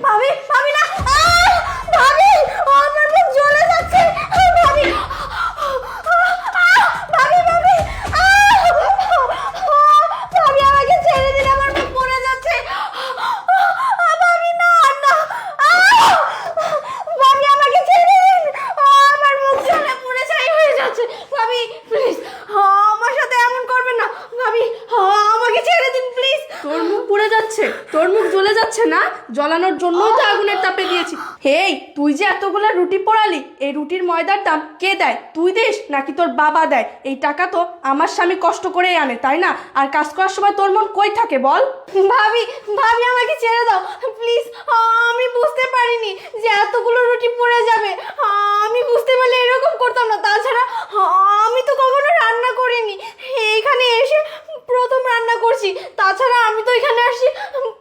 ভাবি ভাবি না, ভাবি আমার মুখ জ্বলে যাচ্ছে, ভাবি ভাবি ভাবি ভাবি আমাকে ছেড়ে দিন, আমার মুখ পড়ে যাচ্ছে, ভাবি না না, ভাবি আমাকে ছেড়ে দিন, আমার মুখ জ্বলে পুড়ে ছাই হয়ে যাচ্ছে, ভাবি প্লিজ আমার সাথে এমন করবেন না, ভাবি আমাকে ছেড়ে দিন প্লিজ। তোর মুখ পুড়ে যাচ্ছে, তোর মুখ জ্বলে যাচ্ছে না, জ্বলানোর জন্যই তো আগুনের তাপে দিয়েছি। হেই, তুই যে এতগুলো রুটি পোড়ালি, এই রুটির ময়দার দাম কে দেয়? তুই দিস নাকি তোর বাবা দেয়? এই টাকা তো আমার স্বামী কষ্ট করেই আনে, তাই না? আর কাজ করার সময় তোর মন কই থাকে বল? ভাবি ভাবি আমাকে ছেড়ে দাও প্লিজ, আমি বুঝতে পারিনি যে এতগুলো রুটি পড়ে যাবে, আমি বুঝতে পারলে এরকম করতাম না, তাছাড়া আমি তো কখনো রান্না করিনি, এইখানে এসে প্রথম রান্না করছি, তাছাড়া আমি তো এখানে আসছি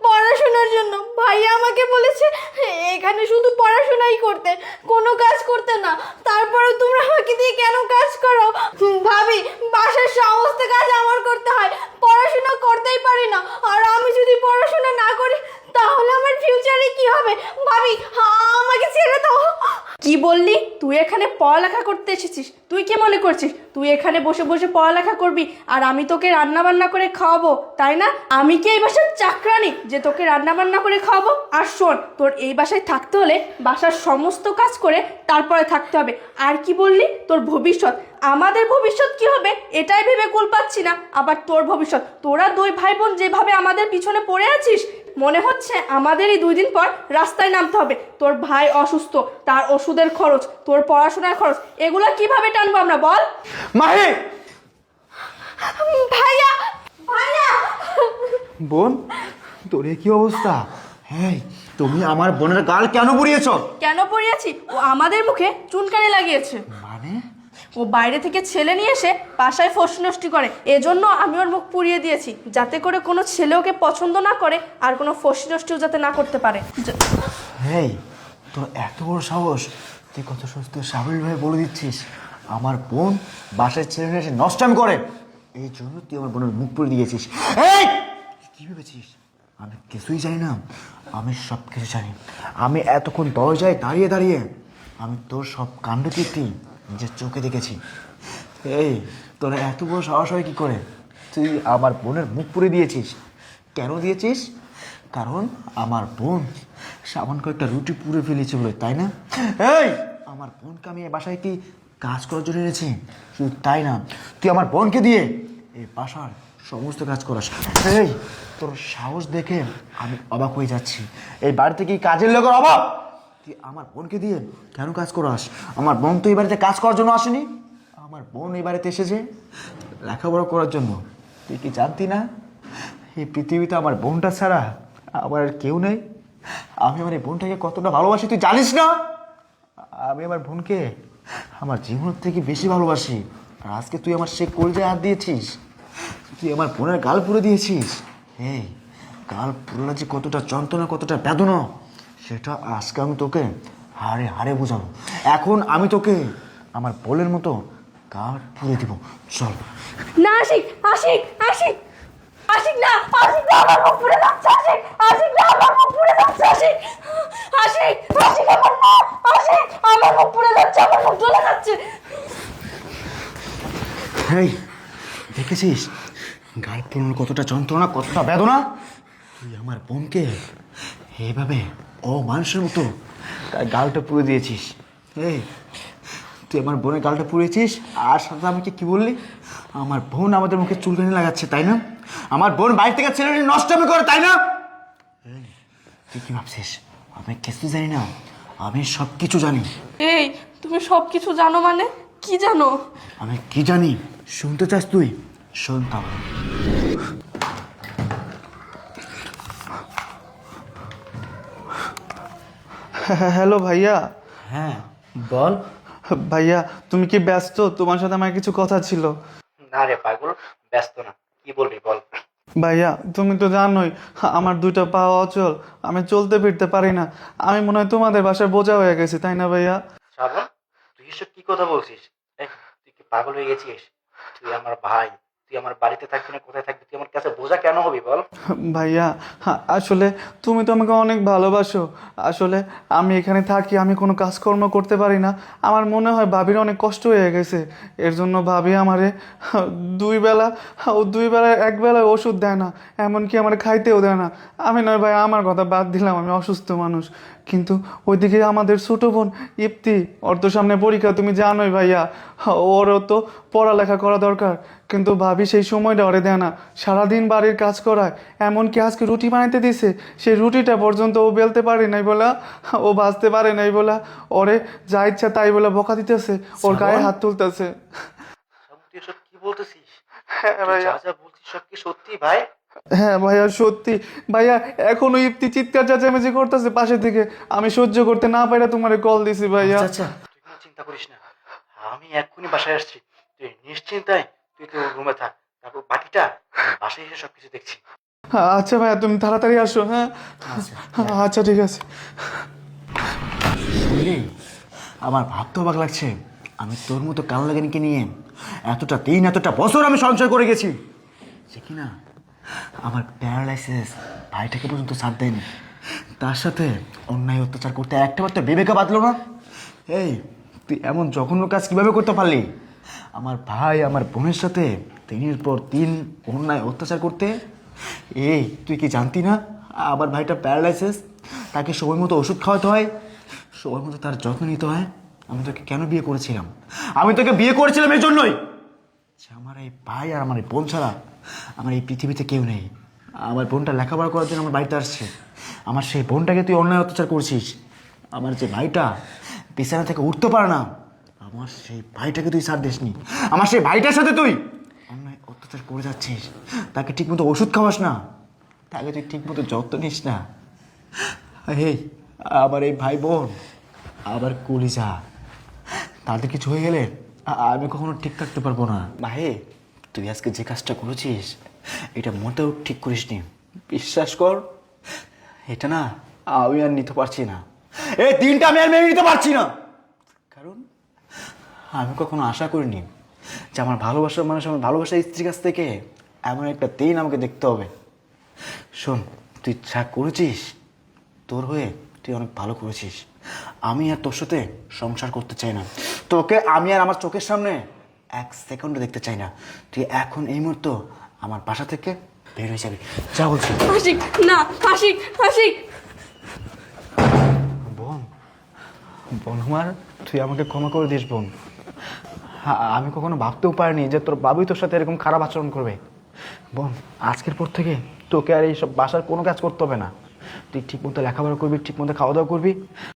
পড়াশোনার জন্য, ভাইয়া আমাকে বলেছে এখানে শুধু পড়াশোনাই করতে, কোনো কাজ করতে না, তারপরেও তোমরা আমাকে দিয়ে কেন কাজ করো? ভাবি বাসার সমস্ত কাজ আমার করতে হয়, পড়াশোনা করতেই পারি না, আর আমি যদি পড়াশোনা না করি তাহলে আমার ফিউচারে কি হবে? ভাবি আমাকে ছেড়ে দাও। কি বললি? তুই এখানে পড়ালেখা করতে এসেছিস? তুই কি মনে করছিস তুই এখানে বসে বসে পড়ালেখা করবি আর আমি তোকে রান্না বান্না করে খাওয়াবো, তাই না? আমি কি এই বাসার চাকরানি যে তোকে রান্না বান্না করে খাওয়াবো? আর শোন, তোর এই বাসায় থাকতে হলে বাসার সমস্ত কাজ করে তারপরে থাকতে হবে। আর কি বললি তোর ভবিষ্যৎ? আমাদের ভবিষ্যৎ কি হবে এটাই ভেবে কুল পাচ্ছি না, আবার তোর ভবিষ্যৎ। তোরা দুই ভাই বোন যেভাবে আমাদের পিছনে পড়ে আছিস, মনে হচ্ছে আমাদেরই 2 দিন পর রাস্তায় নামতে হবে। তোর ভাই অসুস্থ, তার ওষুধের খরচ, তোর পড়াশোনার খরচ, এগুলা কিভাবে টানবো আমরা বল? মাহি! ভাইয়া ভাইয়া বোন, তোর এ কি অবস্থা? হ্যাঁ, তুমি আমার বোনের গাল কেন পুড়িয়েছো? কেন পড়িয়েছি? ও আমাদের মুখে চুনকানি লাগিয়েছে। মানে? ও বাইরে থেকে ছেলে নিয়ে এসে বাসায় ফষ্টি নষ্টি করে, এজন্য আমি ওর মুখ পুড়িয়ে দিয়েছি, যাতে করে কোনো ছেলে ওকে পছন্দ না করে আর কোনো ফষ্টি নষ্টিও যাতে না করতে পারে। হেই, তোর এত বড় সাহস! তুই কত সুস্থ স্বাভাবিকভাবে বলে দিচ্ছিস আমার বোন বাসায় ছেলে নিয়ে এসে নষ্টামি করে, এই জন্য তুই আমার বোনের মুখ পুড়ে দিয়েছিস। এই, কি ভেবেছিস আমি কিছুই জানি না? আমি সব কিছু জানি। আমি এতক্ষণ দরজায় দাঁড়িয়ে দাঁড়িয়ে আমি তোর সব কাণ্ড কীর্তি নিজের চোখে দেখেছি। এই, তোর এত বড় সাহস হয় কী করে? তুই আমার বোনের মুখ পুড়ে দিয়েছিস। কেন দিয়েছিস? কারণ আমার বোন সামান্য কয়েকটা রুটি পুড়ে ফেলেছে বলে, তাই না? এই, আমার বোনকে আমি এই বাসায় কি কাজ করার জন্য এনেছি? শুধু তাই না, তুই আমার বোনকে দিয়ে এই বাসার সমস্ত কাজ করাস। এই, তোর সাহস দেখে আমি অবাক হয়ে যাচ্ছি। এই বাড়িতে কি কাজের লোকের অভাব? তুই আমার বোনকে দিয়ে কেন কাজ করাস? আমার বোন তো এই বাড়িতে কাজ করার জন্য আসেনি, আমার বোন এই বাড়িতে এসেছে লেখাপড়া করার জন্য। তুই কি জানতি না এই পৃথিবীতে আমার বোনটা ছাড়া আমার আর কেউ নেই? আমি আমার এই বোনটাকে কতটা ভালোবাসি তুই জানিস না? আমি আমার বোনকে আমার জীবনের থেকে বেশি ভালোবাসি, আর আজকে তুই আমার সে কলজায় হাত দিয়েছিস, তুই আমার বোনের গাল পুড়ে দিয়েছিস। এই গাল পুরোনো যে কতটা যন্ত্রণা, কতটা বেদনা, সেটা আজকে আমি তোকে হাড়ে হাড়ে বোঝাবো। এখন আমি তোকে আমার বোনের মতো গাল পুড়ে দিব। চল না আশিক, আশিক, আশিক, আশিক না, আশিক না, আমার মুখ পুড়ে যাচ্ছে, আশিক, আশিক না, আমার মুখ পুড়ে যাচ্ছে, আশিক, আশিক, আশিক, আমার না, আশিক, আমার মুখ পুড়ে যাচ্ছে, আমার মুখ জ্বলে যাচ্ছে। এই দেখেছিস গাল পুরনো কতটা যন্ত্রণা, কতটা বেদনা? তুই আমার বোনকে এইভাবে মানুষের মতো তার গালটা পুড়ে দিয়েছিস। এই, তুই আমার বোনের গালটা পুড়িয়েছিস, আর সাথে আমাকে কি বললি? আমার বোন আমাদের মুখে চুলকানি লাগাচ্ছে, তাই না? আমার বোন বাইরে থেকে ছেলে নষ্টামি করে, তাই না? এই, তুই কি ভাবছিস আমি কিছু জানি না? আমি সব কিছু জানি। এই, তুমি সব কিছু জানো মানে? কি জানো? আমি কি জানি শুনতে চাস তুই? শোন তাহলে। হ্যালো ভাইয়া। হ্যাঁ বল। ভাইয়া তুমি কি ব্যস্ত? তোমার সাথে আমার কিছু কথা ছিল। না রে পাগল, ব্যস্ত না, কি বলবি বল। ভাইয়া তুমি তো জানোই আমার 2টা পা অচল, আমি চলতে ফিরতে পারি না। আমি মনে হয় তোমাদের বাসায় বোঝা হয়ে গেছি, তাই না ভাইয়া? শ্রাবণ, তুই এসব কি কথা বলছিস? তুই কি পাগল হয়ে গেছিস? তুই আমার ভাই, তুই আমার বাড়িতে থাকবি না কোথায় থাকবি, তুই আমার কাছে বোঝা কেন হবি বল? ভাইয়া আসলে তুমি তো আমাকে অনেক ভালোবাসো। আসলে আমি এখানে থাকি, আমি কোনো কাজকর্ম করতে পারি না। আমার মনে হয় ভাবির অনেক কষ্ট হয়ে গেছে, এর জন্য ভাবি আমারে দুই বেলা এক বেলায় ওষুধ দেয় না, এমনকি আমার খাইতেও দেয় না। আমি নয় ভাই, আমার কথা বাদ দিলাম, আমি অসুস্থ মানুষ, কিন্তু ওইদিকে আমাদের ছোট বোন ইপ্তি, ওর তো সামনে পরীক্ষা, তুমি জানোই ভাইয়া, ওরও তো পড়ালেখা করা দরকার, কিন্তু ভাবি সেই সময়টা ওরে দেয় না, সারাদিন বাড়ির কাজ করায়। এমনকি আজকে রুটি বানাইতে দিছে, সেই রুটিটা পর্যন্ত ও বেলতে পারে নাই বলা, ও ভাজতে পারে নাই বলা, ওরে যা ইচ্ছা তাই বলে বকা দিতেছে, ওর গায়ে হাত তুলতেছে। তুই এসব কি বলতেছিস? হ্যাঁ তুই ভাইয়া, যা যা বলছিস সব কি সত্যি ভাই? হ্যাঁ ভাইয়া সত্যি। ভাইয়া এখনো ইপ্তি চিৎকার চেঁচামেচি করতেছে পাশে থেকে, আমি সহ্য করতে না পাইরা তোমারে কল দিছি ভাইয়া। আচ্ছা তুই কোনো চিন্তা করিস না, আমি এক্ষুনি বাসায় আসছি, তুই নিশ্চিন্তায় তুই তো রুমে থাক, তারপর বাকিটা আমি বাসায় এসে সবকিছু দেখছি। আচ্ছা ভাইয়া, তুমি তাড়াতাড়ি আসো। হ্যাঁ আচ্ছা ঠিক আছে। শুনলি, আমার ভাবতে অবাক লাগছে, আমি তোর মতো কাল লাগানিকে নিয়ে এতটা বছর আমি সংসার করে গেছি, সে কিনা আমার প্যারালাইসিস ভাইটাকে পর্যন্ত ছাড় দেয়নি, তার সাথে অন্যায় অত্যাচার করতে একটা বার তো বিবেকে বাঁধলো না। এই তুই এমন জঘন্য কাজ কিভাবে করতে পারলি? আমার ভাই আমার বোনের সাথে দিনের পর দিন অন্যায় অত্যাচার করতে। এই তুই কি জানতি না আমার ভাইটা প্যারালাইসিস, তাকে সময় মতো ওষুধ খাওয়াতে হয়, সময় মতো তার যত্ন নিতে হয়। আমি তোকে কেন বিয়ে করেছিলাম? আমি তোকে বিয়ে করেছিলাম এই জন্যই যে আমার এই ভাই আর আমার এই বোন ছাড়া আমার এই পৃথিবীতে কেউ নেই। আমার বোনটা লেখাপড়া করার জন্য আমার বাড়িতে আসছে, আমার সেই বোনটাকে তুই অন্যায় অত্যাচার করছিস। আমার যে ভাইটা বিছানা থেকে উঠতে পারে না, আমার সেই ভাইটাকে তুই ছাড় দিসনি। আমার সেই ভাইটার সাথে তুই অন্যায় অত্যাচার করে যাচ্ছিস, তাকে ঠিকমতো ওষুধ খাওয়াস না, তাকে তুই ঠিকমতো যত্ন নিস না। এই আমার এই ভাই বোন আবার কলিজা, তাদের কিছু হয়ে গেলে আমি কখনো ঠিক থাকতে পারবো না। ভাই তুই আজকে যে কাজটা করেছিস এটা মোটেও ঠিক করিসনি, বিশ্বাস কর। এটা না আমি আর নিতে পারছি না, এই দিনটা আমি আর মেনে নিতে পারছি না, কারণ আমি কখনো আশা করিনি যে আমার ভালোবাসার মানুষ, আমার ভালোবাসার স্ত্রীর কাছ থেকে এমন একটা দিন আমাকে দেখতে হবে। শোন, তুই যা করেছিস তোর হয়ে তুই অনেক ভালো করেছিস, আমি আর তোর সাথে সংসার করতে চাই না, তোকে আমি আর আমার চোখের সামনে এক সেকেন্ডও দেখতে চাই না। তুই এখন এই মুহূর্তে আমার বাসা থেকে বের হয়ে যাবি, যা বলছি। আশিক না, আশিক আশিক। বোন, বোন আমার, তুই আমাকে ক্ষমা করে দিস বোন। আমি কখনো ভাবতেও পারিনি যে তোর বাবুই তোর সাথে এরকম খারাপ আচরণ করবে। বোন, আজকের পর থেকে তোকে আর এইসব বাসার কোনো কাজ করতে হবে না, তুই ঠিকমতো লেখাপড়া করবি, ঠিকমতো খাওয়া দাওয়া করবি,